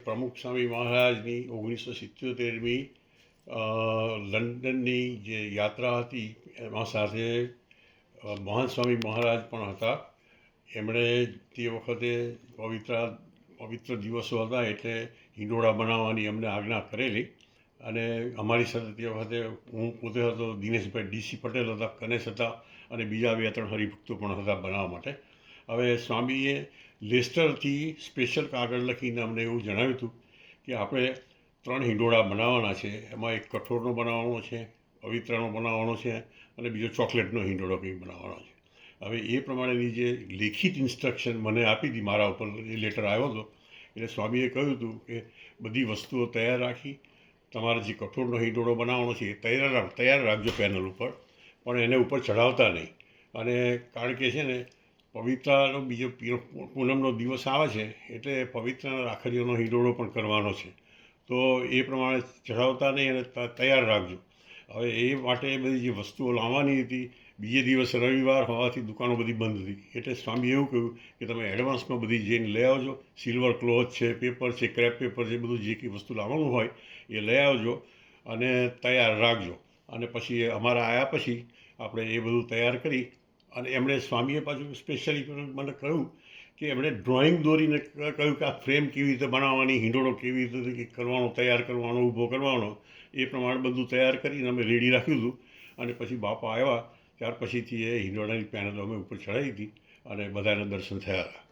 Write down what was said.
પ્રમુખ સ્વામી મહારાજની 1977મી લંડનની જે યાત્રા હતી એમાં સાથે મહંત સ્વામી મહારાજ પણ હતા. એમણે તે વખતે પવિત્ર દિવસો હતા એટલે હિંડોળા બનાવવાની અમને આજ્ઞા કરેલી. અને અમારી સાથે તે વખતે હું પોતે હતો, દિનેશભાઈ ડીસી પટેલ હતા, કનેશ હતા અને બીજા 2-3 હરિભક્તો પણ હતા બનાવવા માટે. હવે સ્વામીએ લેસ્ટરથી સ્પેશિયલ કાગળ લખીને અમને એવું જણાવ્યું હતું કે આપણે 3 હિંડોળા બનાવવાના છે. એમાં એક કઠોળનો બનાવવાનો છે, પવિત્રનો બનાવવાનો છે અને બીજો ચોકલેટનો હિંડોળો કંઈક બનાવવાનો છે. હવે એ પ્રમાણેની જે લેખિત ઇન્સ્ટ્રક્શન મને આપી હતી, મારા ઉપર એ લેટર આવ્યો હતો, એટલે સ્વામીએ કહ્યું હતું કે બધી વસ્તુઓ તૈયાર રાખી, તમારે જે કઠોળનો હિંડોળો બનાવવાનો છે એ તૈયાર રાખજો પેનલ ઉપર, પણ એને ઉપર ચઢાવતા નહીં. અને કારણ કે છે ને પવિત્રનો બીજો પૂનમનો દિવસ આવે છે એટલે પવિત્રના રાખડીઓનો હિંડોળો પણ કરવાનો છે, તો એ પ્રમાણે ચઢાવતા નહીં અને તૈયાર રાખજો. હવે એ માટે બધી જે વસ્તુઓ લાવવાની હતી, બીજે દિવસ રવિવાર હોવાથી દુકાનો બધી બંધ હતી, એટલે સ્વામી એવું કહ્યું કે તમે એડવાન્સમાં બધી જઈને લઈ આવજો. સિલ્વર ક્લોથ છે, પેપર છે, ક્રેપ પેપર છે, બધું જે કંઈ વસ્તુ લાવવાનું હોય એ લઈ આવજો અને તૈયાર રાખજો. અને પછી અમારા આવ્યા પછી આપણે એ બધું તૈયાર કરી. અને એમણે સ્વામીએ પાછું સ્પેશિયલી મને કહ્યું કે એમણે ડ્રોઈંગ દોરીને કહ્યું કે આ ફ્રેમ કેવી રીતે બનાવવાની, હિંડોળો કેવી રીતે કરવાનો, તૈયાર કરવાનો, ઊભો કરવાનો, એ પ્રમાણે બધું તૈયાર કરીને અમે રેડી રાખ્યું હતું. અને પછી બાપા આવ્યા ત્યાર પછીથી એ હિંડોળાની પેનલ અમે ઉપર ચડાવી હતી અને બધાને દર્શન થયા હતા.